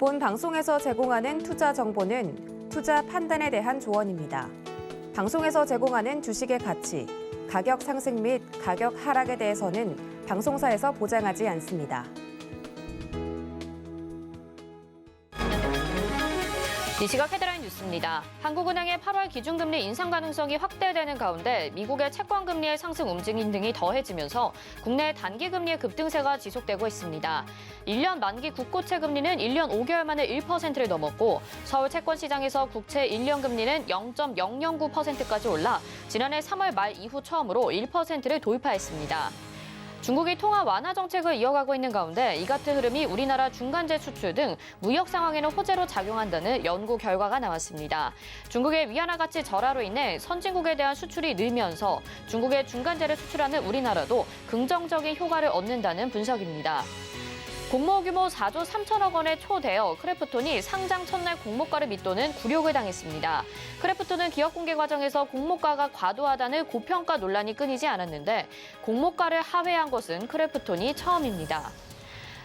본 방송에서 제공하는 투자 정보는 투자 판단에 대한 조언입니다. 방송에서 제공하는 주식의 가치, 가격 상승 및 가격 하락에 대해서는 방송사에서 보장하지 않습니다. 이 시각 헤드라인 뉴스입니다. 한국은행의 8월 기준금리 인상 가능성이 확대되는 가운데 미국의 채권금리의 상승 움직임 등이 더해지면서 국내 단기금리의 급등세가 지속되고 있습니다. 1년 만기 국고채 금리는 1년 5개월 만에 1%를 넘었고 서울 채권시장에서 국채 1년 금리는 0.009%까지 올라 지난해 3월 말 이후 처음으로 1%를 돌파했습니다. 중국이 통화 완화 정책을 이어가고 있는 가운데 이 같은 흐름이 우리나라 중간재 수출 등 무역 상황에는 호재로 작용한다는 연구 결과가 나왔습니다. 중국의 위안화 가치 절하로 인해 선진국에 대한 수출이 늘면서 중국의 중간재를 수출하는 우리나라도 긍정적인 효과를 얻는다는 분석입니다. 공모 규모 4조 3천억 원의 초대여 크래프톤이 상장 첫날 공모가를 밑도는 굴욕을 당했습니다. 크래프톤은 기업 공개 과정에서 공모가가 과도하다는 고평가 논란이 끊이지 않았는데 공모가를 하회한 것은 크래프톤이 처음입니다.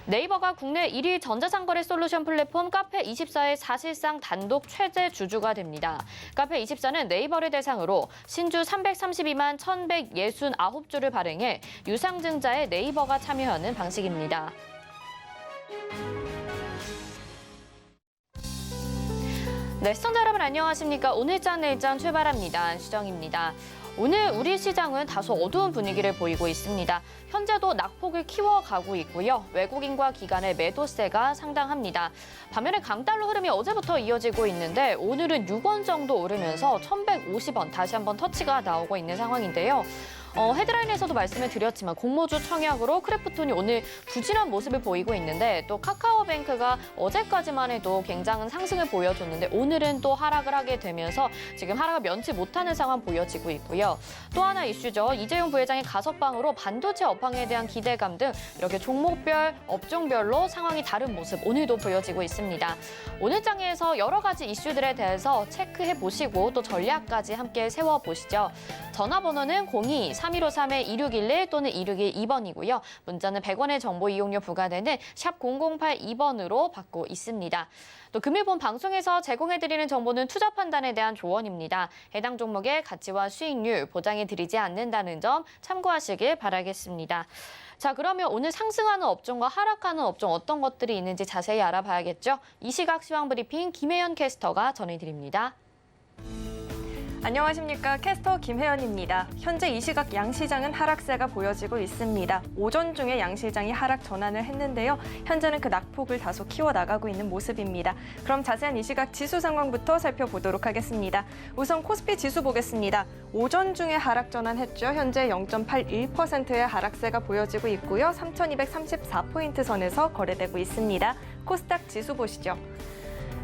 네이버가 국내 1위 전자상거래 솔루션 플랫폼 카페24의 사실상 단독 최대 주주가 됩니다. 카페24는 네이버를 대상으로 신주 332만 1,169주를 발행해 유상증자에 네이버가 참여하는 방식입니다. 네, 시청자 여러분 안녕하십니까? 오늘장 내일장 출발합니다. 수정입니다. 오늘 우리 시장은 다소 어두운 분위기를 보이고 있습니다. 현재도 낙폭을 키워가고 있고요. 외국인과 기관의 매도세가 상당합니다. 반면에 강달러 흐름이 어제부터 이어지고 있는데 오늘은 6원 정도 오르면서 1,150원 다시 한번 터치가 나오고 있는 상황인데요. 헤드라인에서도 말씀을 드렸지만 공모주 청약으로 크래프톤이 오늘 부진한 모습을 보이고 있는데 또 카카오뱅크가 어제까지만 해도 굉장한 상승을 보여줬는데 오늘은 또 하락을 하게 되면서 지금 하락을 면치 못하는 상황 보여지고 있고요. 또 하나 이슈죠. 이재용 부회장의 가석방으로 반도체 업황에 대한 기대감 등 이렇게 종목별, 업종별로 상황이 다른 모습 오늘도 보여지고 있습니다. 오늘 장에서 여러 가지 이슈들에 대해서 체크해 보시고 또 전략까지 함께 세워보시죠. 전화번호는 02-3153-2611 또는 2612번이고요. 문자는 100원의 정보 이용료 부과되는 샵 0082번으로 받고 있습니다. 또 금일본 방송에서 제공해드리는 정보는 투자 판단에 대한 조언입니다. 해당 종목의 가치와 수익률 보장해드리지 않는다는 점 참고하시길 바라겠습니다. 자, 그러면 오늘 상승하는 업종과 하락하는 업종 어떤 것들이 있는지 자세히 알아봐야겠죠? 이 시각 시황 브리핑 김혜연 캐스터가 전해드립니다. 안녕하십니까. 캐스터 김혜연입니다. 현재 이 시각 양시장은 하락세가 보여지고 있습니다. 오전 중에 양시장이 하락 전환을 했는데요. 현재는 그 낙폭을 다소 키워나가고 있는 모습입니다. 그럼 자세한 이 시각 지수 상황부터 살펴보도록 하겠습니다. 우선 코스피 지수 보겠습니다. 오전 중에 하락 전환했죠. 현재 0.81%의 하락세가 보여지고 있고요. 3,234포인트 선에서 거래되고 있습니다. 코스닥 지수 보시죠.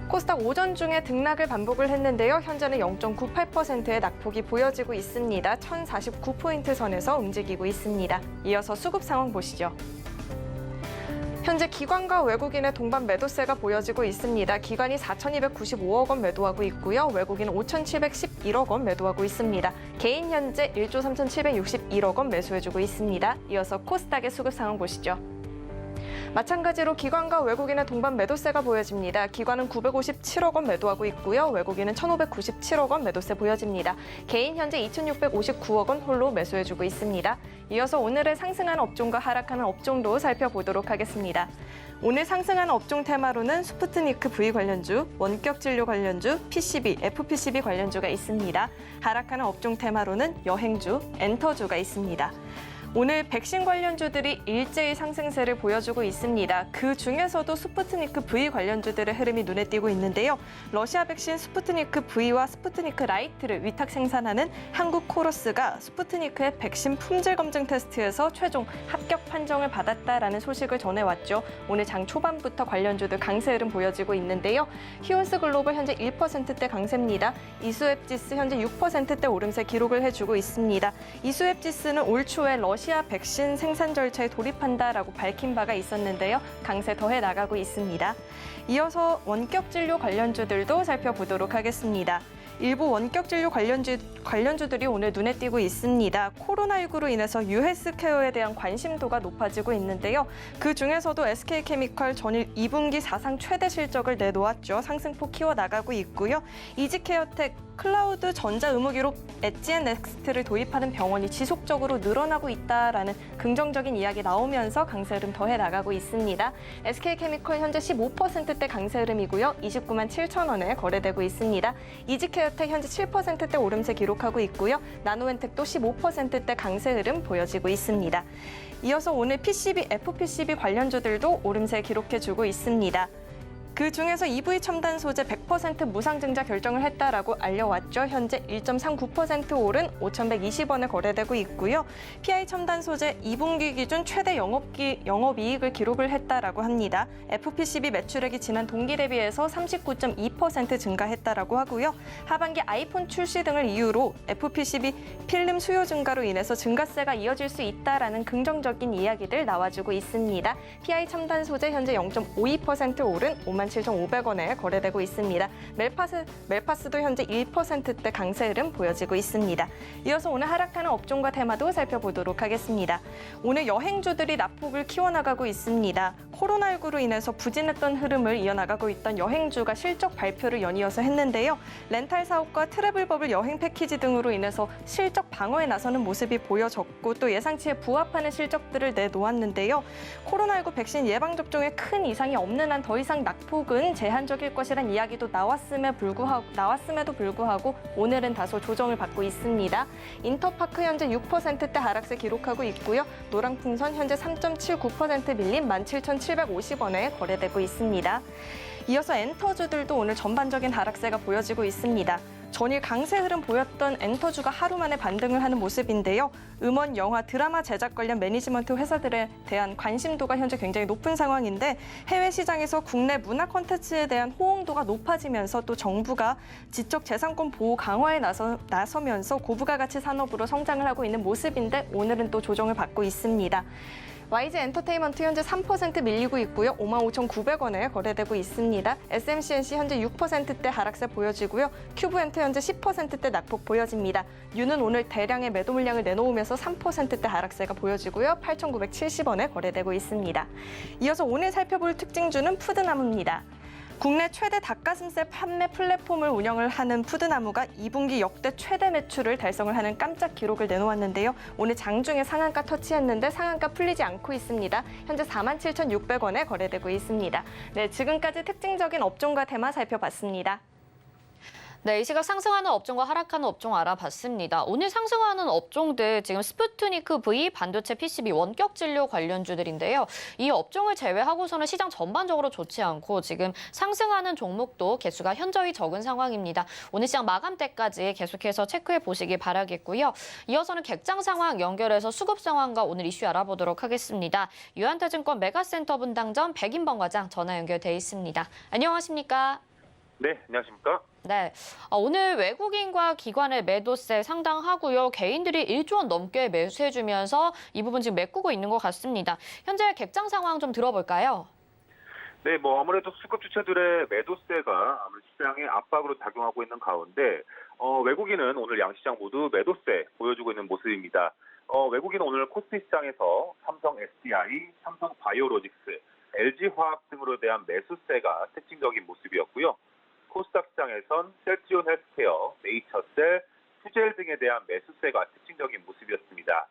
코스닥 오전 중에 등락을 반복을 했는데요. 현재는 0.98%의 낙폭이 보여지고 있습니다. 1,049포인트 선에서 움직이고 있습니다. 이어서 수급 상황 보시죠. 현재 기관과 외국인의 동반 매도세가 보여지고 있습니다. 기관이 4,295억 원 매도하고 있고요. 외국인은 5,711억 원 매도하고 있습니다. 개인 현재 1조 3,761억 원 매수해주고 있습니다. 이어서 코스닥의 수급 상황 보시죠. 마찬가지로 기관과 외국인의 동반 매도세가 보여집니다. 기관은 957억 원 매도하고 있고요. 외국인은 1,597억 원 매도세 보여집니다. 개인 현재 2,659억 원 홀로 매수해주고 있습니다. 이어서 오늘의 상승하는 업종과 하락하는 업종도 살펴보도록 하겠습니다. 오늘 상승하는 업종 테마로는 스푸트니크 V 관련주, 원격진료 관련주, PCB, FPCB 관련주가 있습니다. 하락하는 업종 테마로는 여행주, 엔터주가 있습니다. 오늘 백신 관련주들이 일제히 상승세를 보여주고 있습니다. 그 중에서도 스푸트니크 V 관련주들의 흐름이 눈에 띄고 있는데요. 러시아 백신 스푸트니크 V와 스푸트니크 라이트를 위탁 생산하는 한국 코러스가 스푸트니크의 백신 품질 검증 테스트에서 최종 합격 판정을 받았다라는 소식을 전해왔죠. 오늘 장 초반부터 관련주들 강세 흐름 보여지고 있는데요. 히온스 글로벌 현재 1%대 강세입니다. 이수앱지스 현재 6%대 오름세 기록을 해주고 있습니다. 이수앱지스는 올 초에 러시아 백신 생산 절차에 돌입한다라고 밝힌 바가 있었는데요. 강세 더해 나가고 있습니다. 이어서 원격 진료 관련주들도 살펴보도록 하겠습니다. 일부 원격 진료 관련주들이 오늘 눈에 띄고 있습니다. 코로나19로 인해서 유헬스케어에 대한 관심도가 높아지고 있는데요. 그 중에서도 SK케미컬 전일 2분기 사상 최대 실적을 내놓았죠. 상승폭 키워나가고 있고요. 이지케어텍 클라우드 전자의무기로 엣지앤넥스트를 도입하는 병원이 지속적으로 늘어나고 있다라는 긍정적인 이야기 나오면서 강세 흐름 더해 나가고 있습니다. SK케미컬 현재 15%대 강세 흐름이고요. 29만 7천 원에 거래되고 있습니다. 이지케어텍 현재 7%대 오름세 기록하고 있고요. 나노엔텍도 15%대 강세 흐름 보여지고 있습니다. 이어서 오늘 PCB, FPCB 관련주들도 오름세 기록해주고 있습니다. 그 중에서 EV 첨단 소재 100% 무상증자 결정을 했다라고 알려왔죠. 현재 1.39% 오른 5,120원에 거래되고 있고요. PI 첨단 소재 2분기 기준 최대 영업이익을 기록을 했다라고 합니다. FPCB 매출액이 지난 동기 대비해서 39.2% 증가했다라고 하고요. 하반기 아이폰 출시 등을 이유로 FPCB 필름 수요 증가로 인해서 증가세가 이어질 수 있다라는 긍정적인 이야기들 나와주고 있습니다. PI 첨단 소재 현재 0.52% 오른 57,500원에 거래되고 있습니다. 멜파스도 현재 1%대 강세 흐름 보여지고 있습니다. 이어서 오늘 하락하는 업종과 테마도 살펴보도록 하겠습니다. 오늘 여행주들이 낙폭을 키워나가고 있습니다. 코로나19로 인해서 부진했던 흐름을 이어나가고 있던 여행주가 실적 발표를 연이어서 했는데요. 렌탈 사업과 트래블버블 여행 패키지 등으로 인해서 실적 방어에 나서는 모습이 보여졌고 또 예상치에 부합하는 실적들을 내놓았는데요. 코로나19 백신 예방접종에 큰 이상이 없는 한 더 이상 낙폭은 제한적일 것이란 이야기도 나왔음에도 불구하고 오늘은 다소 조정을 받고 있습니다. 인터파크 현재 6%대 하락세 기록하고 있고요. 노랑풍선 현재 3.79% 밀린 17,750원에 거래되고 있습니다. 이어서 엔터주들도 오늘 전반적인 하락세가 보여지고 있습니다. 전일 강세 흐름 보였던 엔터주가 하루 만에 반등을 하는 모습인데요. 음원, 영화, 드라마 제작 관련 매니지먼트 회사들에 대한 관심도가 현재 굉장히 높은 상황인데 해외 시장에서 국내 문화 콘텐츠에 대한 호응도가 높아지면서 또 정부가 지적재산권 보호 강화에 나서면서 고부가 가치 산업으로 성장을 하고 있는 모습인데 오늘은 또 조정을 받고 있습니다. YG 엔터테인먼트 현재 3% 밀리고 있고요. 55,900원에 거래되고 있습니다. SMCNC 현재 6%대 하락세 보여지고요. 큐브엔트 현재 10%대 낙폭 보여집니다. 유는 오늘 대량의 매도 물량을 내놓으면서 3%대 하락세가 보여지고요. 8,970원에 거래되고 있습니다. 이어서 오늘 살펴볼 특징주는 푸드나무입니다. 국내 최대 닭가슴살 판매 플랫폼을 운영을 하는 푸드나무가 2분기 역대 최대 매출을 달성을 하는 깜짝 기록을 내놓았는데요. 오늘 장중에 상한가 터치했는데 상한가 풀리지 않고 있습니다. 현재 47,600원에 거래되고 있습니다. 네, 지금까지 특징적인 업종과 테마 살펴봤습니다. 네, 이 시각 상승하는 업종과 하락하는 업종 알아봤습니다. 오늘 상승하는 업종들 지금 스푸트니크 V, 반도체 PCB, 원격 진료 관련주들인데요. 이 업종을 제외하고서는 시장 전반적으로 좋지 않고 지금 상승하는 종목도 개수가 현저히 적은 상황입니다. 오늘 시장 마감 때까지 계속해서 체크해 보시기 바라겠고요. 이어서는 객장 상황 연결해서 수급 상황과 오늘 이슈 알아보도록 하겠습니다. 유한타증권 메가센터 분당점 백인범 과장 전화 연결돼 있습니다. 안녕하십니까? 네, 안녕하십니까? 네, 오늘 외국인과 기관의 매도세 상당하고요. 개인들이 1조 원 넘게 매수해주면서 이 부분 지금 메꾸고 있는 것 같습니다. 현재 객장 상황 좀 들어볼까요? 네, 아무래도 수급 주체들의 매도세가 아무래도 시장에 압박으로 작용하고 있는 가운데 외국인은 오늘 양시장 모두 매도세 보여주고 있는 모습입니다. 외국인은 오늘 코스피 시장에서 삼성 SDI, 삼성 바이오로직스, LG화학 등으로 대한 매수세가 특징적인 모습이었고요. 코스닥 시장에선 셀트리온 헬스케어, 네이처셀, 퓨젤 등에 대한 매수세가 특징적인 모습이었습니다.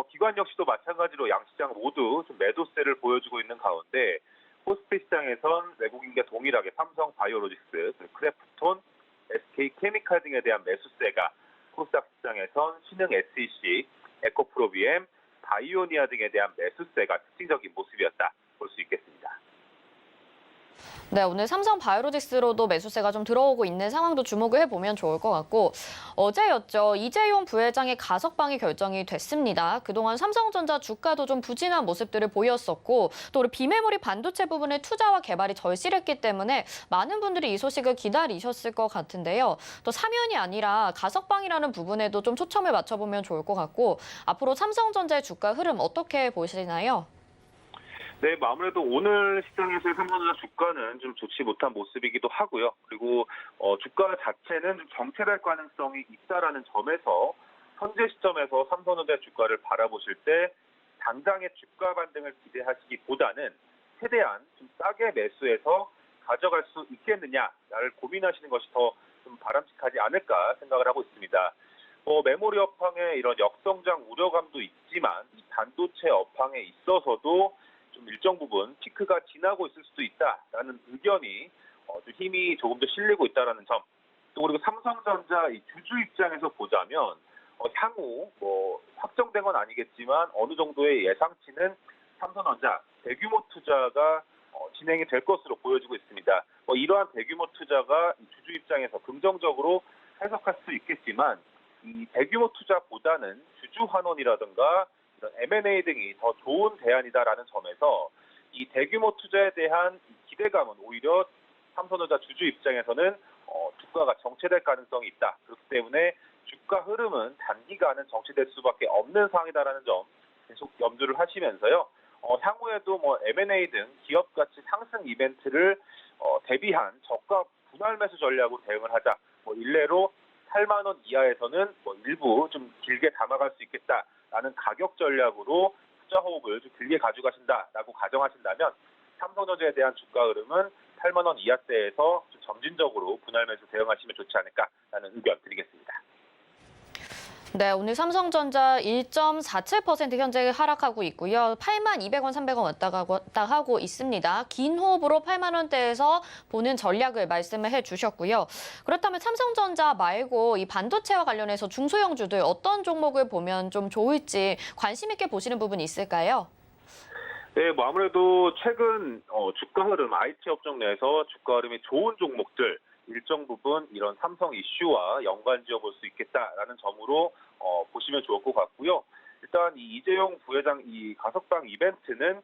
기관 역시도 마찬가지로 양시장 모두 좀 매도세를 보여주고 있는 가운데 코스피 시장에선 외국인과 동일하게 삼성 바이오로직스, 크래프톤, SK케미칼 등에 대한 매수세가 코스닥 시장에선 신흥 SEC, 에코프로비엠, 바이오니아 등에 대한 매수세가 특징적인 모습이었다 볼 수 있겠습니다. 네, 오늘 삼성 바이오로직스로도 매수세가 좀 들어오고 있는 상황도 주목을 해보면 좋을 것 같고 어제였죠. 이재용 부회장의 가석방이 결정이 됐습니다. 그동안 삼성전자 주가도 좀 부진한 모습들을 보였었고 또 우리 비메모리 반도체 부분의 투자와 개발이 절실했기 때문에 많은 분들이 이 소식을 기다리셨을 것 같은데요. 또 사면이 아니라 가석방이라는 부분에도 좀 초점을 맞춰보면 좋을 것 같고 앞으로 삼성전자의 주가 흐름 어떻게 보시나요? 네, 뭐 아무래도 오늘 시장에서의 삼성전자 주가는 좀 좋지 못한 모습이기도 하고요. 그리고 주가 자체는 좀 정체될 가능성이 있다라는 점에서 현재 시점에서 삼성전자 주가를 바라보실 때 당장의 주가 반등을 기대하시기보다는 최대한 좀 싸게 매수해서 가져갈 수 있겠느냐를 고민하시는 것이 더 좀 바람직하지 않을까 생각을 하고 있습니다. 메모리 업황에 이런 역성장 우려감도 있지만 이 반도체 업황에 있어서도 좀 일정 부분 피크가 지나고 있을 수도 있다라는 의견이 좀 힘이 조금 더 실리고 있다라는 점. 또 그리고 삼성전자 이 주주 입장에서 보자면 향후 확정된 건 아니겠지만 어느 정도의 예상치는 삼성전자 대규모 투자가 진행이 될 것으로 보여지고 있습니다. 이러한 대규모 투자가 주주 입장에서 긍정적으로 해석할 수 있겠지만 이 대규모 투자보다는 주주 환원이라든가 이런 M&A 등이 더 좋은 대안이다라는 점에서 이 대규모 투자에 대한 기대감은 오히려 삼성전자 주주 입장에서는 주가가 정체될 가능성이 있다. 그렇기 때문에 주가 흐름은 단기간은 정체될 수밖에 없는 상황이다라는 점 계속 염두를 하시면서요. 향후에도 M&A 등 기업 가치 상승 이벤트를 대비한 저가 분할 매수 전략으로 대응을 하자. 일례로 8만 원 이하에서는 일부 좀 길게 담아갈 수 있겠다라는 가격 전략으로 투자 호흡을 좀 길게 가져가신다라고 가정하신다면 삼성전자에 대한 주가 흐름은 8만 원 이하대에서 좀 점진적으로 분할 매수 대응하시면 좋지 않을까라는 의견 드리겠습니다. 네, 오늘 삼성전자 1.47% 현재 하락하고 있고요. 8만 200원, 300원 왔다 갔다 하고 있습니다. 긴 호흡으로 8만 원대에서 보는 전략을 말씀을 해주셨고요. 그렇다면 삼성전자 말고 이 반도체와 관련해서 중소형주들 어떤 종목을 보면 좀 좋을지 관심 있게 보시는 부분이 있을까요? 네, 아무래도 최근 주가 흐름, IT 업종 내에서 주가 흐름이 좋은 종목들 일정 부분 이런 삼성 이슈와 연관지어 볼 수 있겠다라는 점으로 보시면 좋을 것 같고요. 일단 이 이재용 부회장 이 가석방 이벤트는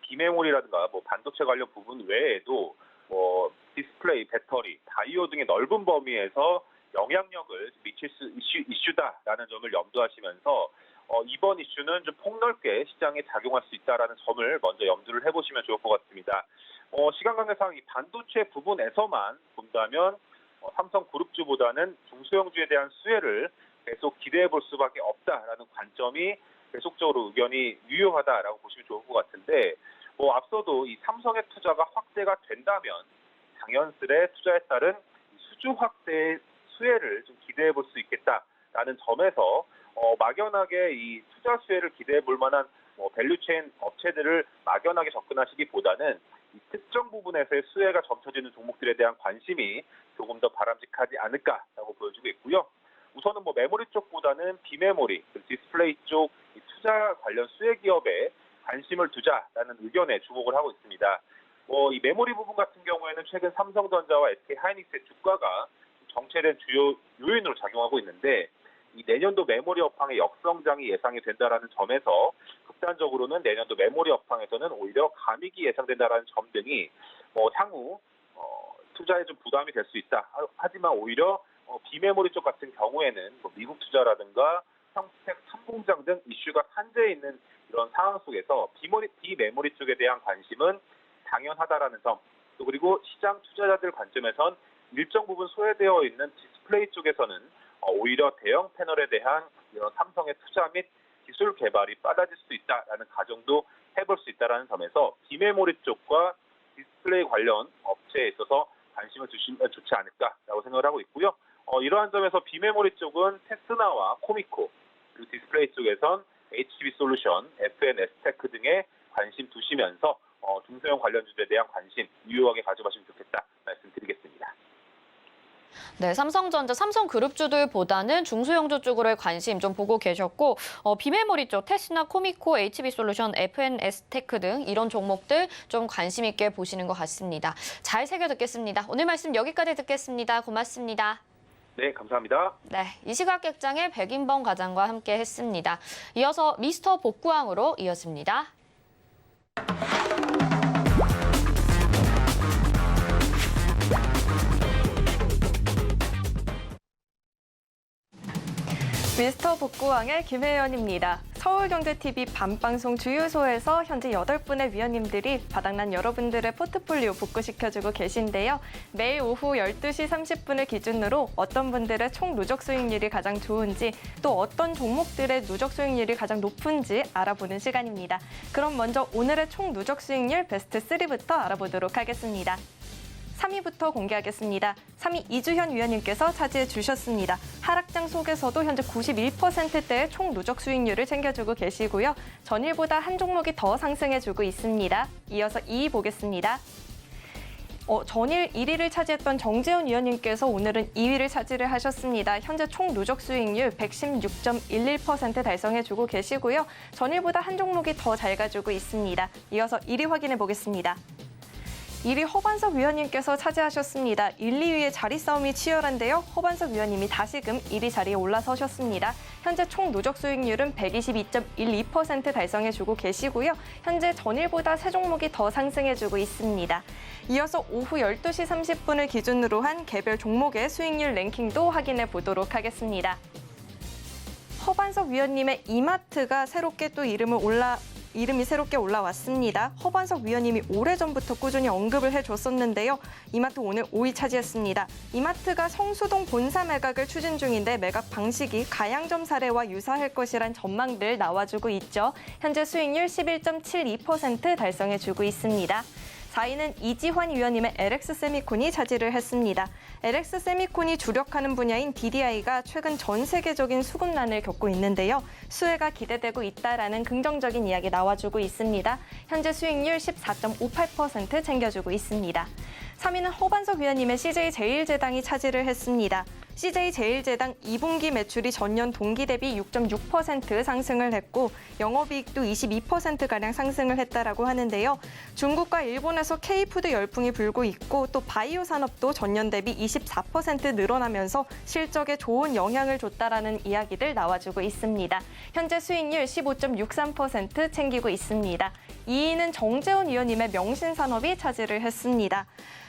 비메모리라든가 반도체 관련 부분 외에도 디스플레이, 배터리, 다이오 등의 넓은 범위에서 영향력을 미칠 수 이슈다라는 점을 염두하시면서 이번 이슈는 좀 폭넓게 시장에 작용할 수 있다라는 점을 먼저 염두를 해보시면 좋을 것 같습니다. 시간 관계상 이 반도체 부분에서만 본다면 삼성그룹주보다는 중소형주에 대한 수혜를 계속 기대해 볼 수밖에 없다라는 관점이 계속적으로 의견이 유효하다라고 보시면 좋을 것 같은데 앞서도 이 삼성의 투자가 확대가 된다면 당연스레 투자에 따른 수주 확대의 수혜를 좀 기대해 볼 수 있겠다라는 점에서 막연하게 이 투자 수혜를 기대해 볼 만한 밸류체인 업체들을 막연하게 접근하시기보다는 이 특정 부분에서의 수혜가 점쳐지는 종목들에 대한 관심이 조금 더 바람직하지 않을까라고 보여지고 있고요. 우선은 메모리 쪽보다는 비메모리, 디스플레이 쪽 투자 관련 수혜 기업에 관심을 두자라는 의견에 주목을 하고 있습니다. 이 메모리 부분 같은 경우에는 최근 삼성전자와 SK 하이닉스의 주가가 정체된 주요 요인으로 작용하고 있는데 이 내년도 메모리 업황의 역성장이 예상이 된다라는 점에서 극단적으로는 내년도 메모리 업황에서는 오히려 감익이 예상된다라는 점 등이 향후 투자에 좀 부담이 될 수 있다. 하지만 오히려 비메모리 쪽 같은 경우에는 미국 투자라든가 평택 삼공장 등 이슈가 산재해 있는 이런 상황 속에서 비메모리 쪽에 대한 관심은 당연하다라는 점. 또 그리고 시장 투자자들 관점에선 일정 부분 소외되어 있는 디스플레이 쪽에서는 오히려 대형 패널에 대한 이런 삼성의 투자 및 기술 개발이 빨라질 수 있다라는 가정도 해볼 수 있다는 점에서 비메모리 쪽과 디스플레이 관련 업체에 있어서 관심을 두시면 좋지 않을까라고 생각을 하고 있고요. 이러한 점에서 비메모리 쪽은 테스나와 코미코, 그리고 디스플레이 쪽에선 HB 솔루션, FNS테크 등에 관심 두시면서 중소형 관련주에 대한 관심 유효하게 가져가시면 좋겠다 말씀드리겠습니다. 네, 삼성전자, 삼성그룹주들보다는 중소형주 쪽으로의 관심 좀 보고 계셨고 비메모리 쪽 테스나, 코미코, HB 솔루션, FNS테크 등 이런 종목들 좀 관심 있게 보시는 것 같습니다. 잘 새겨 듣겠습니다. 오늘 말씀 여기까지 듣겠습니다. 고맙습니다. 네, 감사합니다. 네, 이 시각 객장의 백인범 과장과 함께 했습니다. 이어서 미스터 복구왕으로 이어집니다. 미스터 복구왕의 김혜연입니다. 서울경제TV 밤방송 주유소에서 현재 8분의 위원님들이 바닥난 여러분들의 포트폴리오 복구시켜주고 계신데요. 매일 오후 12시 30분을 기준으로 어떤 분들의 총 누적 수익률이 가장 좋은지 또 어떤 종목들의 누적 수익률이 가장 높은지 알아보는 시간입니다. 그럼 먼저 오늘의 총 누적 수익률 베스트 3부터 알아보도록 하겠습니다. 3위부터 공개하겠습니다. 3위 이주현 위원님께서 차지해 주셨습니다. 하락장 속에서도 현재 91%대의 총 누적 수익률을 챙겨주고 계시고요. 전일보다 한 종목이 더 상승해주고 있습니다. 이어서 2위 보겠습니다. 전일 1위를 차지했던 정재훈 위원님께서 오늘은 2위를 차지를 하셨습니다. 현재 총 누적 수익률 116.11% 달성해주고 계시고요. 전일보다 한 종목이 더 잘 가지고 있습니다. 이어서 1위 확인해 보겠습니다. 1위 허반석 위원님께서 차지하셨습니다. 1, 2위의 자리 싸움이 치열한데요. 허반석 위원님이 다시금 1위 자리에 올라서셨습니다. 현재 총 누적 수익률은 122.12% 달성해주고 계시고요. 현재 전일보다 3종목이 더 상승해주고 있습니다. 이어서 오후 12시 30분을 기준으로 한 개별 종목의 수익률 랭킹도 확인해 보도록 하겠습니다. 허반석 위원님의 이마트가 새롭게 또 이름이 새롭게 올라왔습니다. 허반석 위원님이 오래전부터 꾸준히 언급을 해줬었는데요. 이마트 오늘 5위 차지했습니다. 이마트가 성수동 본사 매각을 추진 중인데 매각 방식이 가양점 사례와 유사할 것이란 전망들 나와주고 있죠. 현재 수익률 11.72% 달성해주고 있습니다. 4위는 이지환 위원님의 LX 세미콘이 차지를 했습니다. LX 세미콘이 주력하는 분야인 DDI가 최근 전 세계적인 수급난을 겪고 있는데요. 수혜가 기대되고 있다라는 긍정적인 이야기 나와주고 있습니다. 현재 수익률 14.58% 챙겨주고 있습니다. 3위는 허반석 위원님의 CJ제일제당이 차지를 했습니다. CJ제일제당 2분기 매출이 전년 동기 대비 6.6% 상승을 했고 영업이익도 22%가량 상승을 했다라고 하는데요. 중국과 일본에서 K푸드 열풍이 불고 있고 또 바이오 산업도 전년 대비 24% 늘어나면서 실적에 좋은 영향을 줬다라는 이야기들 나와주고 있습니다. 현재 수익률 15.63% 챙기고 있습니다. 2위는 정재훈 위원님의 명신산업이 차지를 했습니다.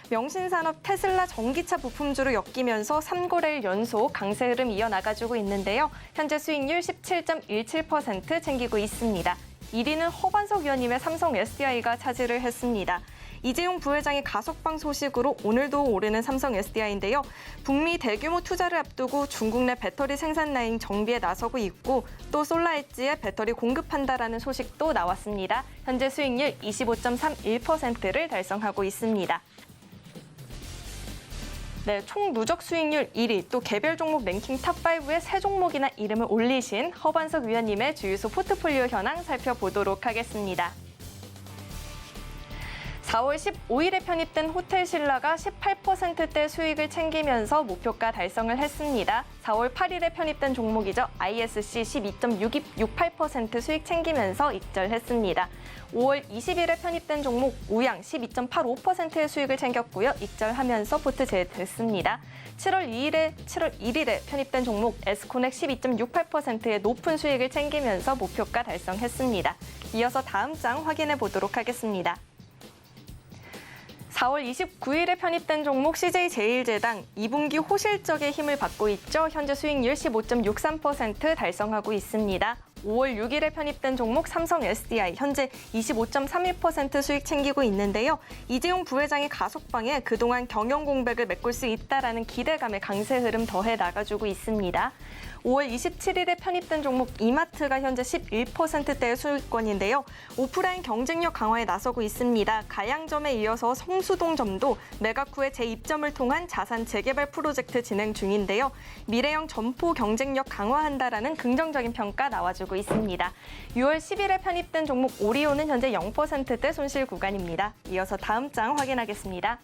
명신산업 테슬라 전기차 부품주로 엮이면서 3거래일 연속 강세 흐름 이어나가주고 있는데요. 현재 수익률 17.17% 챙기고 있습니다. 1위는 허반석 위원님의 삼성 SDI가 차지를 했습니다. 이재용 부회장의 가석방 소식으로 오늘도 오르는 삼성 SDI인데요. 북미 대규모 투자를 앞두고 중국 내 배터리 생산 라인 정비에 나서고 있고 또 솔라엣지에 배터리 공급한다라는 소식도 나왔습니다. 현재 수익률 25.31%를 달성하고 있습니다. 네, 총 누적 수익률 1위, 또 개별 종목 랭킹 탑5에 3종목이나 이름을 올리신 허반석 위원님의 주유소 포트폴리오 현황 살펴보도록 하겠습니다. 4월 15일에 편입된 호텔신라가 18%대 수익을 챙기면서 목표가 달성을 했습니다. 4월 8일에 편입된 종목이죠. ISC 12.68% 수익 챙기면서 익절했습니다. 5월 20일에 편입된 종목 우양 12.85%의 수익을 챙겼고요. 익절하면서 포트 재됐습니다. 7월 1일에 편입된 종목 에스코넥 12.68%의 높은 수익을 챙기면서 목표가 달성했습니다. 이어서 다음 장 확인해 보도록 하겠습니다. 4월 29일에 편입된 종목 CJ제일제당 2분기 호실적의 힘을 받고 있죠. 현재 수익률 15.63% 달성하고 있습니다. 5월 6일에 편입된 종목 삼성 SDI 현재 25.31% 수익 챙기고 있는데요. 이재용 부회장의 가석방에 그동안 경영 공백을 메꿀 수 있다라는 기대감에 강세 흐름 더해 나가주고 있습니다. 5월 27일에 편입된 종목 이마트가 현재 11%대의 수익권인데요. 오프라인 경쟁력 강화에 나서고 있습니다. 가양점에 이어서 성수동점도 매각 후에 재입점을 통한 자산 재개발 프로젝트 진행 중인데요. 미래형 점포 경쟁력 강화한다라는 긍정적인 평가 나와주고 있습니다. 6월 10일에 편입된 종목 오리온은 현재 0%대 손실 구간입니다. 이어서 다음 장 확인하겠습니다.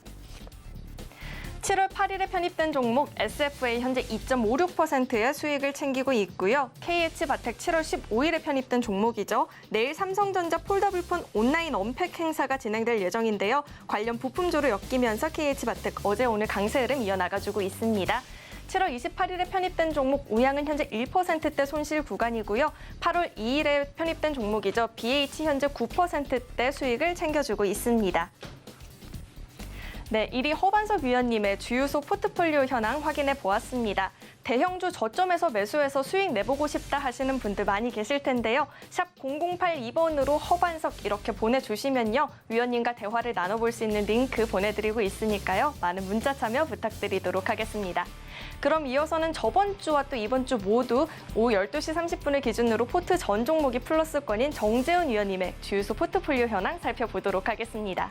7월 8일에 편입된 종목 SFA 현재 2.56%의 수익을 챙기고 있고요. KH바텍 7월 15일에 편입된 종목이죠. 내일 삼성전자 폴더블폰 온라인 언팩 행사가 진행될 예정인데요. 관련 부품주로 엮이면서 KH바텍 어제 오늘 강세 흐름 이어나가주고 있습니다. 7월 28일에 편입된 종목 우양은 현재 1%대 손실 구간이고요. 8월 2일에 편입된 종목이죠. BH 현재 9%대 수익을 챙겨주고 있습니다. 네, 1위 허반석 위원님의 주유소 포트폴리오 현황 확인해 보았습니다. 대형주 저점에서 매수해서 수익 내보고 싶다 하시는 분들 많이 계실 텐데요. 샵 0082번으로 허반석 이렇게 보내주시면요. 위원님과 대화를 나눠볼 수 있는 링크 보내드리고 있으니까요. 많은 문자 참여 부탁드리도록 하겠습니다. 그럼 이어서는 저번 주와 또 이번 주 모두 오후 12시 30분을 기준으로 포트 전 종목이 플러스권인 정재훈 위원님의 주유소 포트폴리오 현황 살펴보도록 하겠습니다.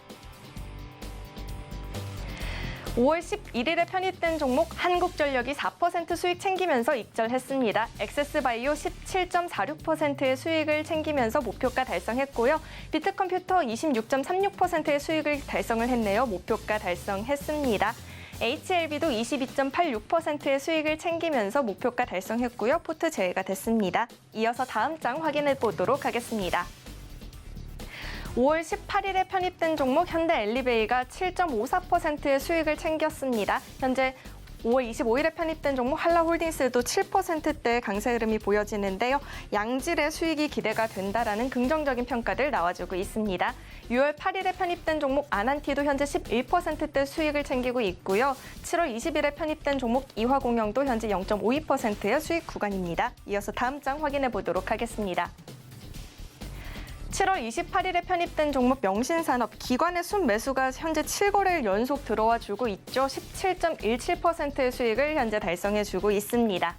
5월 11일에 편입된 종목 한국전력이 4% 수익 챙기면서 익절했습니다. 엑세스바이오 17.46%의 수익을 챙기면서 목표가 달성했고요. 비트컴퓨터 26.36%의 수익을 달성을 했네요. 목표가 달성했습니다. HLB도 22.86%의 수익을 챙기면서 목표가 달성했고요. 포트 제외가 됐습니다. 이어서 다음 장 확인해 보도록 하겠습니다. 5월 18일에 편입된 종목 현대엘리베이가 7.54%의 수익을 챙겼습니다. 현재 5월 25일에 편입된 종목 한라홀딩스도 7%대 강세 흐름이 보여지는데요. 양질의 수익이 기대가 된다라는 긍정적인 평가들 나와주고 있습니다. 6월 8일에 편입된 종목 아난티도 현재 11%대 수익을 챙기고 있고요. 7월 20일에 편입된 종목 이화공영도 현재 0.52%의 수익 구간입니다. 이어서 다음 장 확인해 보도록 하겠습니다. 7월 28일에 편입된 종목 명신산업 기관의 순매수가 현재 7거래일 연속 들어와 주고 있죠. 17.17%의 수익을 현재 달성해주고 있습니다.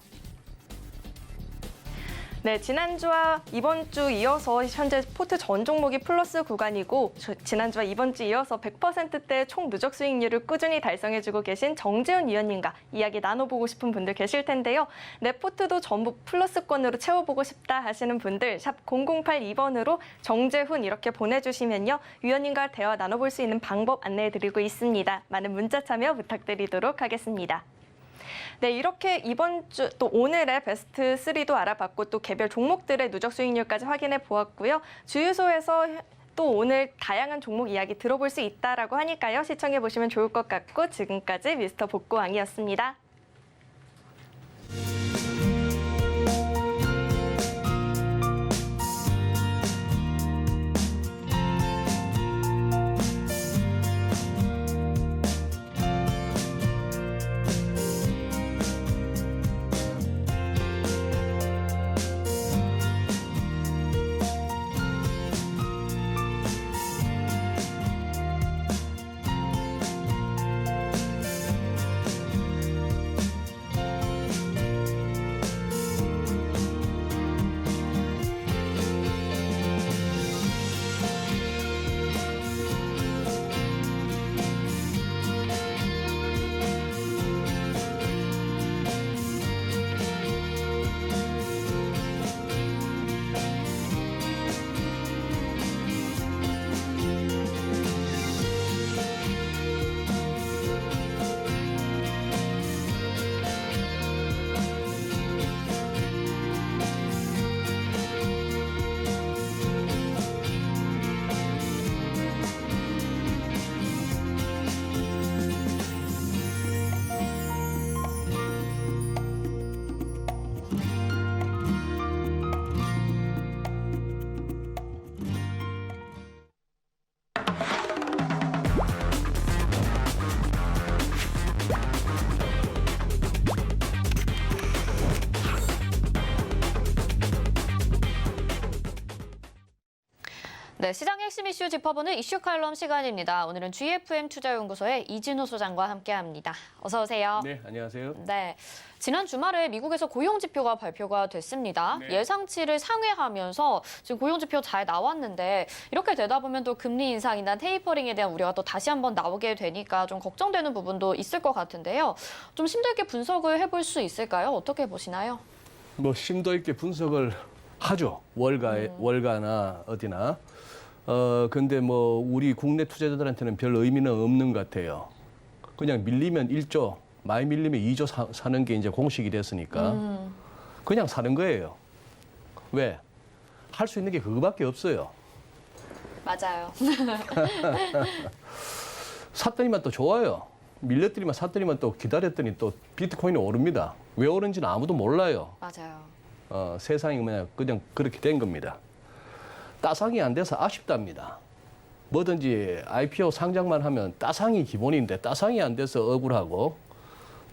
네, 지난주와 이번 주 이어서 현재 포트 전 종목이 플러스 구간이고 지난주와 이번 주 이어서 100%대 총 누적 수익률을 꾸준히 달성해주고 계신 정재훈 위원님과 이야기 나눠보고 싶은 분들 계실 텐데요. 내 포트도 전부 플러스권으로 채워보고 싶다 하시는 분들 샵 0082번으로 정재훈 이렇게 보내주시면요. 위원님과 대화 나눠볼 수 있는 방법 안내해드리고 있습니다. 많은 문자 참여 부탁드리도록 하겠습니다. 네, 이렇게 이번 주 또 오늘의 베스트 3도 알아봤고 또 개별 종목들의 누적 수익률까지 확인해 보았고요. 주유소에서 또 오늘 다양한 종목 이야기 들어볼 수 있다라고 하니까요. 시청해 보시면 좋을 것 같고 지금까지 미스터 복고왕이었습니다. 네, 시장의 핵심 이슈 짚어보는 이슈 칼럼 시간입니다. 오늘은 GFM 투자연구소의 이진우 소장과 함께합니다. 어서 오세요. 네, 안녕하세요. 네, 지난 주말에 미국에서 고용 지표가 발표가 됐습니다. 네. 예상치를 상회하면서 지금 고용 지표 잘 나왔는데 이렇게 되다 보면 또 금리 인상이나 테이퍼링에 대한 우려가 또 다시 한번 나오게 되니까 좀 걱정되는 부분도 있을 것 같은데요. 좀 심도 있게 분석을 해볼 수 있을까요? 어떻게 보시나요? 뭐 심도 있게 분석을 하죠. 월가나 어디나. 근데 뭐 우리 국내 투자자들한테는 별 의미는 없는 것 같아요. 그냥 밀리면 1조, 많이 밀리면 2조 사는 게 이제 공식이 됐으니까 그냥 사는 거예요. 왜? 할 수 있는 게 그거밖에 없어요. 맞아요. 샀더니만 또 좋아요. 밀렸더니만 샀더니만 또 기다렸더니 또 비트코인이 오릅니다. 왜 오른지는 아무도 몰라요. 맞아요. 세상이 그냥 그렇게 된 겁니다. 따상이 안 돼서 아쉽답니다. 뭐든지 IPO 상장만 하면 따상이 기본인데 따상이 안 돼서 억울하고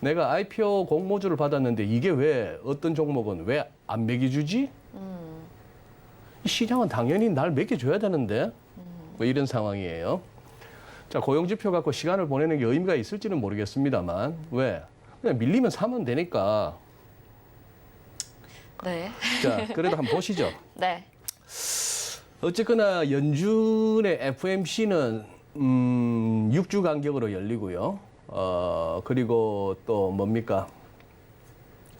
내가 IPO 공모주를 받았는데 이게 왜 어떤 종목은 왜 안 매겨주지? 이 시장은 당연히 날 매겨줘야 되는데 뭐 이런 상황이에요. 자, 고용지표 갖고 시간을 보내는 게 의미가 있을지는 모르겠습니다만 왜? 그냥 밀리면 사면 되니까. 네. 자, 그래도 한번 보시죠. 네. 어쨌거나 연준의 FOMC는 6주 간격으로 열리고요. 그리고 또 뭡니까?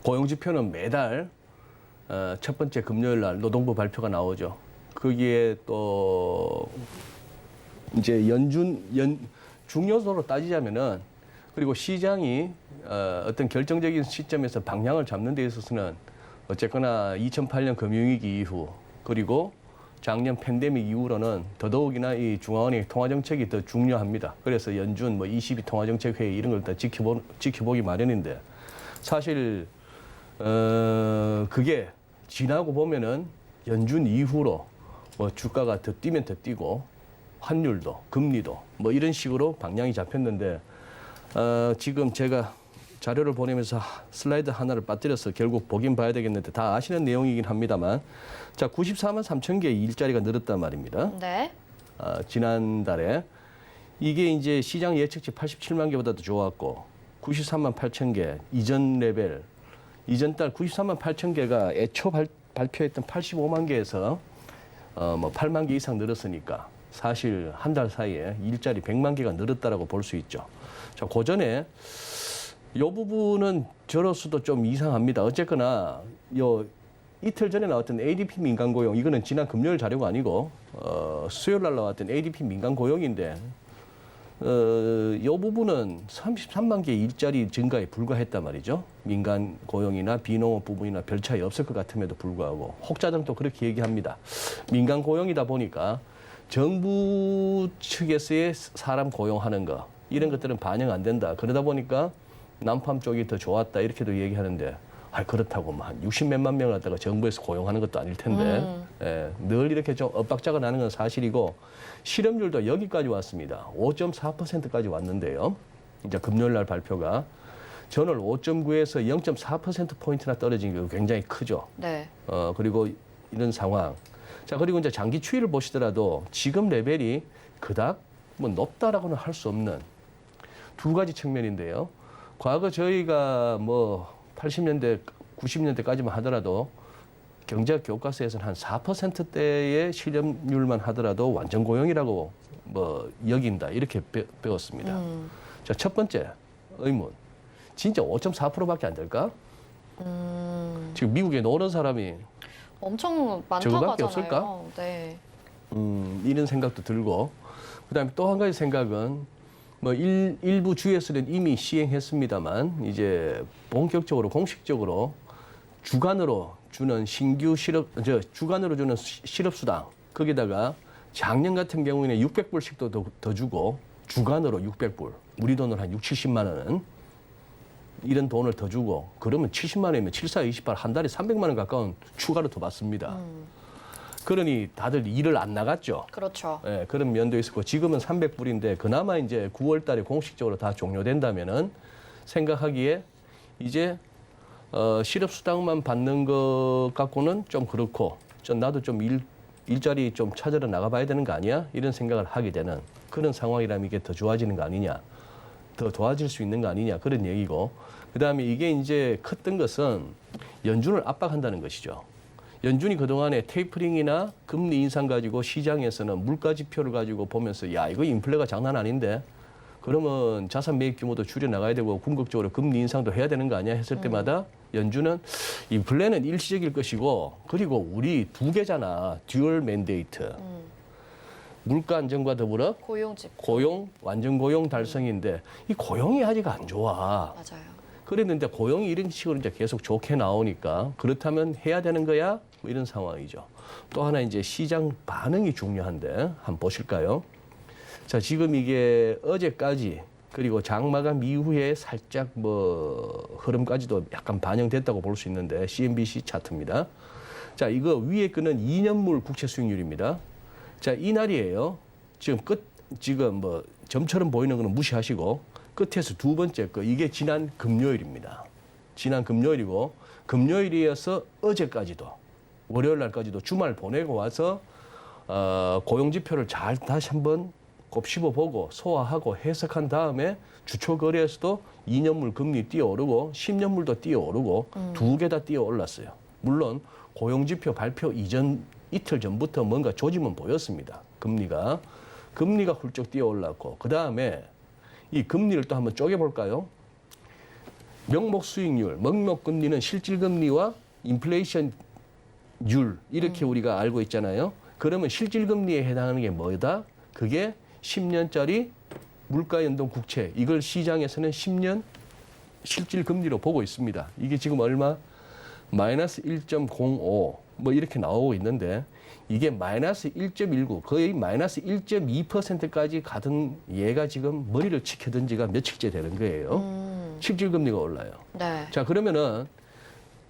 고용지표는 매달 첫 번째 금요일 날 노동부 발표가 나오죠. 거기에 또 이제 중요도로 따지자면은 그리고 시장이 어떤 결정적인 시점에서 방향을 잡는 데 있어서는 어쨌거나 2008년 금융위기 이후 그리고 작년 팬데믹 이후로는 더더욱이나 이 중앙은행 통화정책이 더 중요합니다. 그래서 연준 22 통화정책회의 이런 걸 다 지켜보기 마련인데 사실 그게 지나고 보면은 연준 이후로 주가가 더 뛰면 더 뛰고 환율도 금리도 이런 식으로 방향이 잡혔는데 지금 제가 자료를 보내면서 슬라이드 하나를 빠뜨려서 결국 보긴 봐야 되겠는데 다 아시는 내용이긴 합니다만 자 94만 3천 개의 일자리가 늘었단 말입니다. 네. 지난달에 이게 이제 시장 예측치 87만 개보다도 좋았고 93만 8천 개 이전 레벨 이전 달 93만 8천 개가 애초 발표했던 85만 개에서 8만 개 이상 늘었으니까 사실 한 달 사이에 일자리 100만 개가 늘었다라고 볼 수 있죠. 자, 그 전에 이 부분은 저로서도 좀 이상합니다. 어쨌거나 이틀 전에 나왔던 ADP 민간 고용 이거는 지난 금요일 자료가 아니고 수요일 날 나왔던 ADP 민간 고용인데 이 부분은 33만 개 일자리 증가에 불과했단 말이죠. 민간 고용이나 비농업 부분이나 별 차이 없을 것 같음에도 불구하고 혹자들도 그렇게 얘기합니다. 민간 고용이다 보니까 정부 측에서의 사람 고용하는 거 이런 것들은 반영 안 된다. 그러다 보니까 남팜 쪽이 더 좋았다 이렇게도 얘기하는데 그렇다고 한 60몇만 명을 갖다가 정부에서 고용하는 것도 아닐 텐데 늘 이렇게 좀 엇박자가 나는 건 사실이고 실업률도 여기까지 왔습니다. 5.4%까지 왔는데요. 이제 금요일 날 발표가 전월 5.9에서 0.4%포인트나 떨어진 게 굉장히 크죠. 네. 그리고 이런 상황. 자, 그리고 이제 장기 추이를 보시더라도 지금 레벨이 그닥 높다라고는 할 수 없는 두 가지 측면인데요. 과거 저희가 80년대, 90년대까지만 하더라도 경제학 교과서에서는 한 4%대의 실업률만 하더라도 완전 고용이라고 여긴다 이렇게 배웠습니다. 자, 첫 번째 의문. 진짜 5.4%밖에 안 될까? 지금 미국에 노는 사람이 엄청 많다고 저거밖에 하잖아요. 없을까? 네. 이런 생각도 들고 그다음에 또 한 가지 생각은 일부 주에서는 이미 시행했습니다만 이제 본격적으로 공식적으로 주간으로 주는 주간으로 주는 실업수당 거기다가 작년 같은 경우에는 600불씩도 더 주고 주간으로 600불 우리 돈으로 한 6, 70만 원은 이런 돈을 더 주고 그러면 70만 원이면 7, 4, 28 한 달에 300만 원 가까운 추가로 더 받습니다. 그러니 다들 일을 안 나갔죠. 그렇죠. 예, 그런 면도 있었고 지금은 300불인데 그나마 이제 9월 달에 공식적으로 다 종료된다면은 생각하기에 이제 실업수당만 받는 것 갖고는 좀 그렇고 나도 좀 일자리 좀 찾으러 나가봐야 되는 거 아니야? 이런 생각을 하게 되는 그런 상황이라면 이게 더 좋아지는 거 아니냐? 더 도와줄 수 있는 거 아니냐? 그런 얘기고 그다음에 이게 이제 컸던 것은 연준을 압박한다는 것이죠. 연준이 그동안에 테이퍼링이나 금리 인상 가지고 시장에서는 물가 지표를 가지고 보면서 야 이거 인플레가 장난 아닌데 그러면 자산 매입 규모도 줄여나가야 되고 궁극적으로 금리 인상도 해야 되는 거 아니야 했을 때마다 연준은 인플레는 일시적일 것이고 그리고 우리 두 개잖아. 듀얼 맨데이트. 물가 안정과 더불어 고용, 완전 고용 달성인데 이 고용이 아직 안 좋아. 맞아요. 그랬는데 고용이 이런 식으로 이제 계속 좋게 나오니까 그렇다면 해야 되는 거야? 이런 상황이죠. 또 하나 이제 시장 반응이 중요한데 한번 보실까요? 자, 지금 이게 어제까지 그리고 장마감 이후에 살짝 흐름까지도 약간 반영됐다고 볼 수 있는데 CNBC 차트입니다. 자, 이거 위에 끄는 2년물 국채 수익률입니다. 자, 이날이에요. 지금 지금 뭐 점처럼 보이는 거는 무시하시고 끝에서 두 번째 거 이게 지난 금요일입니다. 지난 금요일이고 금요일이어서 어제까지도 월요일 날까지도 주말 보내고 와서 고용지표를 잘 다시 한번 곱씹어보고 소화하고 해석한 다음에 주초거래에서도 2년물 금리 뛰어오르고 10년물도 뛰어오르고 두 개 다 뛰어올랐어요. 물론 고용지표 발표 이전 이틀 전부터 뭔가 조짐은 보였습니다. 금리가 훌쩍 뛰어올랐고 그다음에 이 금리를 또 한번 쪼개볼까요? 명목 수익률, 명목 금리는 실질 금리와 인플레이션 율 이렇게 우리가 알고 있잖아요. 그러면 실질 금리에 해당하는 게 뭐다? 그게 10년짜리 물가 연동 국채. 이걸 시장에서는 10년 실질 금리로 보고 있습니다. 이게 지금 얼마? 마이너스 1.05 뭐 이렇게 나오고 있는데 이게 마이너스 1.19 거의 마이너스 1.2%까지 가던 얘가 지금 머리를 치켜든 지가 며칠째 되는 거예요. 실질 금리가 올라요. 네. 자, 그러면은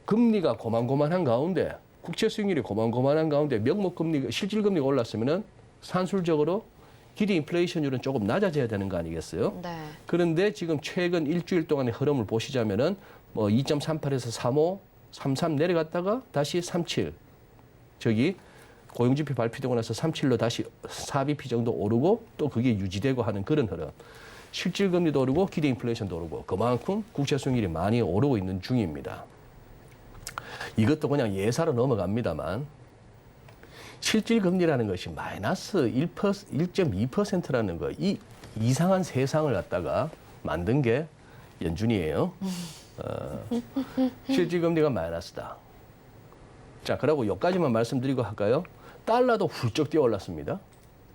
금리가 고만고만한 가운데 국채 수익률이 고만고만한 가운데 명목 금리가 실질 금리가 올랐으면은 산술적으로 기대 인플레이션율은 조금 낮아져야 되는 거 아니겠어요? 네. 그런데 지금 최근 일주일 동안의 흐름을 보시자면은 뭐 2.38에서 35, 33 내려갔다가 다시 37. 저기 고용지표 발표되고 나서 37로 다시 4bp 정도 오르고 또 그게 유지되고 하는 그런 흐름. 실질 금리도 오르고 기대 인플레이션도 오르고 그만큼 국채 수익률이 많이 오르고 있는 중입니다. 이것도 그냥 예사로 넘어갑니다만 실질 금리라는 것이 마이너스 1.2%라는 거, 이 이상한 세상을 갖다가 만든 게 연준이에요. 실질 금리가 마이너스다. 자, 그러고 여기까지만 말씀드리고 할까요? 달러도 훌쩍 뛰어올랐습니다.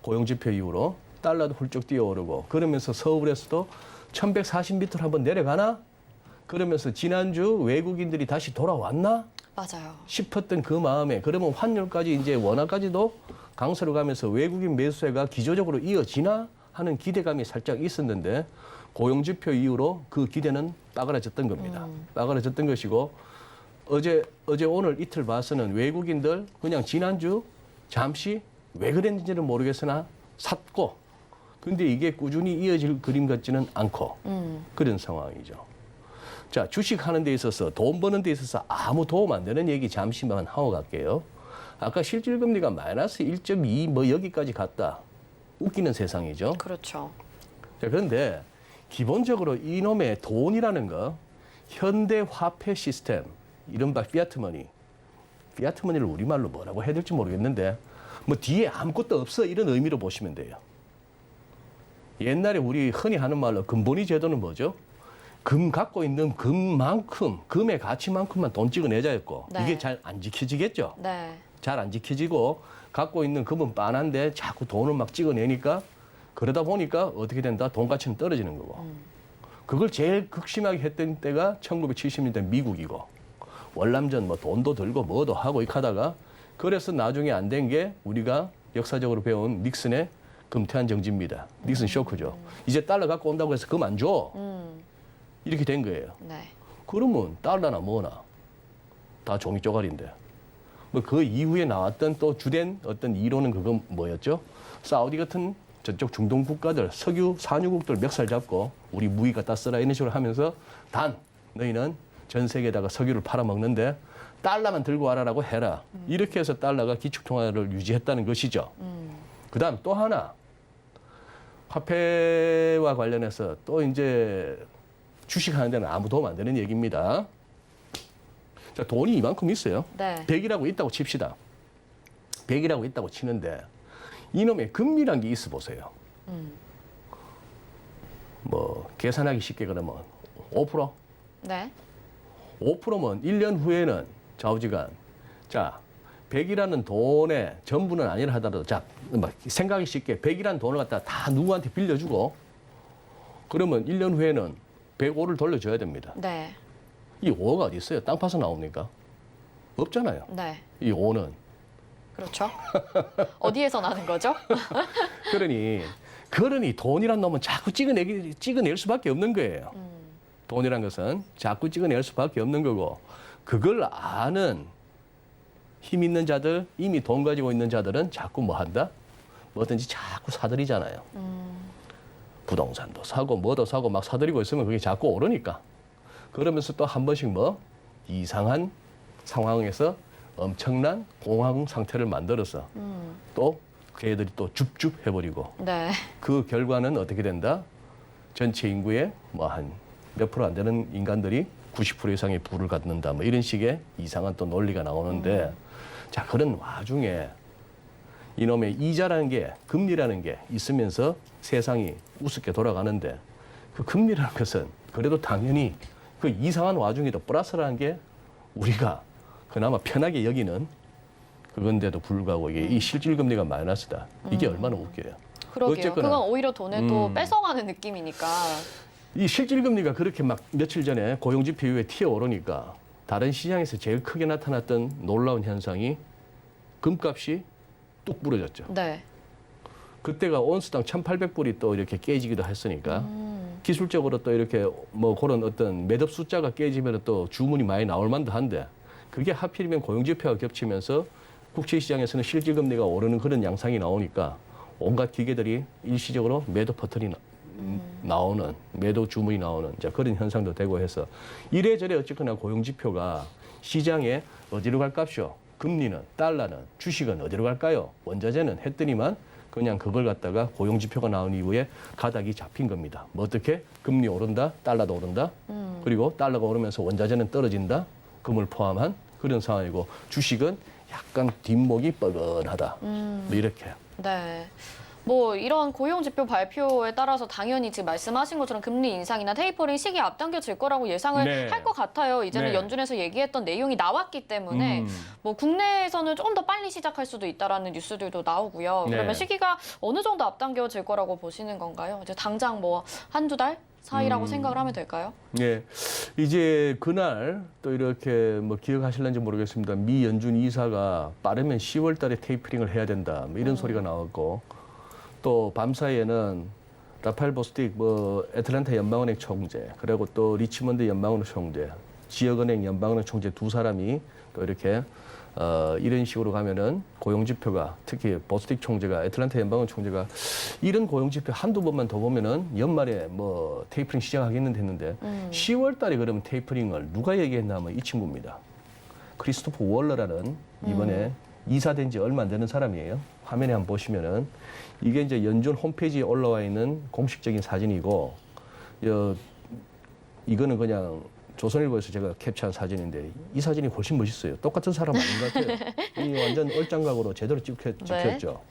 고용지표 이후로 달러도 훌쩍 뛰어오르고 그러면서 서울에서도 1140m를 한번 내려가나? 그러면서 지난주 외국인들이 다시 돌아왔나? 맞아요. 싶었던 그 마음에 그러면 환율까지 이제 원화까지도 강세로 가면서 외국인 매수세가 기조적으로 이어지나 하는 기대감이 살짝 있었는데 고용지표 이후로 그 기대는 빠그라졌던 겁니다. 빠그라졌던 것이고 어제 오늘 이틀 봐서는 외국인들 그냥 지난주 잠시 왜 그랬는지는 모르겠으나 샀고 근데 이게 꾸준히 이어질 그림 같지는 않고 그런 상황이죠. 자, 주식하는 데 있어서 돈 버는 데 있어서 아무 도움 안 되는 얘기 잠시만 하고 갈게요. 아까 실질금리가 마이너스 1.2 뭐 여기까지 갔다. 웃기는 세상이죠. 그렇죠. 자, 그런데 기본적으로 이놈의 돈이라는 거 현대 화폐 시스템 이른바 피아트머니. 피아트머니를 우리말로 뭐라고 해야 될지 모르겠는데 뭐 뒤에 아무것도 없어 이런 의미로 보시면 돼요. 옛날에 우리 흔히 하는 말로 금본위 제도는 뭐죠? 금 갖고 있는 금만큼, 금의 가치만큼만 돈 찍어내자였고 네. 이게 잘 안 지켜지겠죠? 네. 잘 안 지켜지고 갖고 있는 금은 빤한데 자꾸 돈을 막 찍어내니까 그러다 보니까 어떻게 된다? 돈 가치는 떨어지는 거고. 그걸 제일 극심하게 했던 때가 1970년대 미국이고 월남전 뭐 돈도 들고 뭐도 하고 이렇게 하다가 그래서 나중에 안 된 게 우리가 역사적으로 배운 닉슨의 금태한 정지입니다. 닉슨 쇼크죠. 이제 달러 갖고 온다고 해서 금 안 줘. 이렇게 된 거예요. 네. 그러면 달러나 뭐나 다 종이 쪼가리인데. 뭐 그 이후에 나왔던 또 주된 어떤 이론은 그건 뭐였죠? 사우디 같은 저쪽 중동 국가들, 석유 산유국들 멱살 잡고 우리 무기 갖다 쓰라 이런 식으로 하면서 단 너희는 전 세계에다가 석유를 팔아먹는데 달러만 들고 와라라고 해라. 이렇게 해서 달러가 기축통화를 유지했다는 것이죠. 그다음 또 하나 화폐와 관련해서 또 이제 주식하는 데는 아무 도움 안 되는 얘기입니다. 자, 돈이 이만큼 있어요. 네. 100이라고 있다고 칩시다. 100이라고 있다고 치는데 이놈의 금리란 게 있어 보세요. 뭐 계산하기 쉽게 그러면 5%? 네. 5%면 1년 후에는 좌우지간 자 100이라는 돈의 전부는 아니라 하더라도 자 막 생각이 쉽게 100이라는 돈을 갖다 다 누구한테 빌려주고 그러면 1년 후에는 105를 돌려줘야 됩니다. 네. 이 5가 어디 있어요? 땅 파서 나옵니까? 없잖아요. 네. 이 5는. 그렇죠. 어디에서 나는 거죠? 그러니 돈이란 놈은 자꾸 찍어낼 수밖에 없는 거예요. 돈이란 것은 자꾸 찍어낼 수밖에 없는 거고 그걸 아는 힘 있는 자들, 이미 돈 가지고 있는 자들은 자꾸 뭐 한다? 뭐든지 자꾸 사들이잖아요. 부동산도 사고 뭐도 사고 막 사들이고 있으면 그게 자꾸 오르니까. 그러면서 또 한 번씩 뭐 이상한 상황에서 엄청난 공황 상태를 만들어서 또 그 애들이 또 줍줍 해버리고 네. 그 결과는 어떻게 된다? 전체 인구의 뭐 한 몇 프로 안 되는 인간들이 90% 이상의 부를 갖는다. 뭐 이런 식의 이상한 또 논리가 나오는데 자, 그런 와중에 이놈의 이자라는 게 금리라는 게 있으면서 세상이 우습게 돌아가는데 그 금리라는 것은 그래도 당연히 그 이상한 와중에도 플러스라는 게 우리가 그나마 편하게 여기는 그건데도 불구하고 이게 이 실질 금리가 마이너스다. 이게 얼마나 웃겨요. 그러게요. 어쨌거나. 그건 오히려 돈을 또 뺏어가는 느낌이니까. 이 실질 금리가 그렇게 막 며칠 전에 고용지표 이후에 튀어오르니까 다른 시장에서 제일 크게 나타났던 놀라운 현상이 금값이 뚝 부러졌죠. 네. 그때가 온스당 1,800불이 또 이렇게 깨지기도 했으니까 기술적으로 또 이렇게 뭐 그런 어떤 매듭 숫자가 깨지면 또 주문이 많이 나올 만도 한데 그게 하필이면 고용지표가 겹치면서 국채시장에서는 실질 금리가 오르는 그런 양상이 나오니까 온갖 기계들이 일시적으로 매도 퍼즐이 나오는 매도 주문이 나오는 자 그런 현상도 되고 해서 이래저래 어쨌거나 고용지표가 시장에 어디로 갈값이요? 금리는 달러는 주식은 어디로 갈까요? 원자재는 했더니만 그냥 그걸 갖다가 고용지표가 나온 이후에 가닥이 잡힌 겁니다. 뭐 어떻게? 금리 오른다, 달러도 오른다. 그리고 달러가 오르면서 원자재는 떨어진다. 금을 포함한 그런 상황이고 주식은 약간 뒷목이 뻐근하다. 뭐 이렇게. 네. 뭐 이런 고용 지표 발표에 따라서 당연히 지금 말씀하신 것처럼 금리 인상이나 테이퍼링 시기 앞당겨질 거라고 예상을 네. 할 것 같아요. 이제는 네. 연준에서 얘기했던 내용이 나왔기 때문에 뭐 국내에서는 조금 더 빨리 시작할 수도 있다라는 뉴스들도 나오고요. 네. 그러면 시기가 어느 정도 앞당겨질 거라고 보시는 건가요? 이제 당장 뭐 한두 달 사이라고 생각을 하면 될까요? 예. 이제 그날 또 이렇게 뭐 기억하실는지 모르겠습니다. 미 연준 이사가 빠르면 10월 달에 테이퍼링을 해야 된다. 뭐 이런 소리가 나왔고 또 밤사이에는 라파엘 보스틱 뭐 애틀랜타 연방은행 총재 그리고 또 리치먼드 연방은행 총재 지역은행 연방은행 총재 두 사람이 또 이렇게 이런 식으로 가면은 고용지표가 특히 보스틱 총재가 애틀랜타 연방은행 총재가 이런 고용지표 한두 번만 더 보면은 연말에 뭐 테이퍼링 시작하겠는데 했는데 10월 달에 그러면 테이퍼링을 누가 얘기했나 하면 이 친구입니다. 크리스토퍼 월러라는 이번에 이사된 지 얼마 안 되는 사람이에요. 화면에 한번 보시면은 이게 이제 연준 홈페이지에 올라와 있는 공식적인 사진이고 이거는 그냥 조선일보에서 제가 캡처한 사진인데 이 사진이 훨씬 멋있어요. 똑같은 사람 아닌 것 같아요. 이 완전 얼짱각으로 제대로 찍혔죠.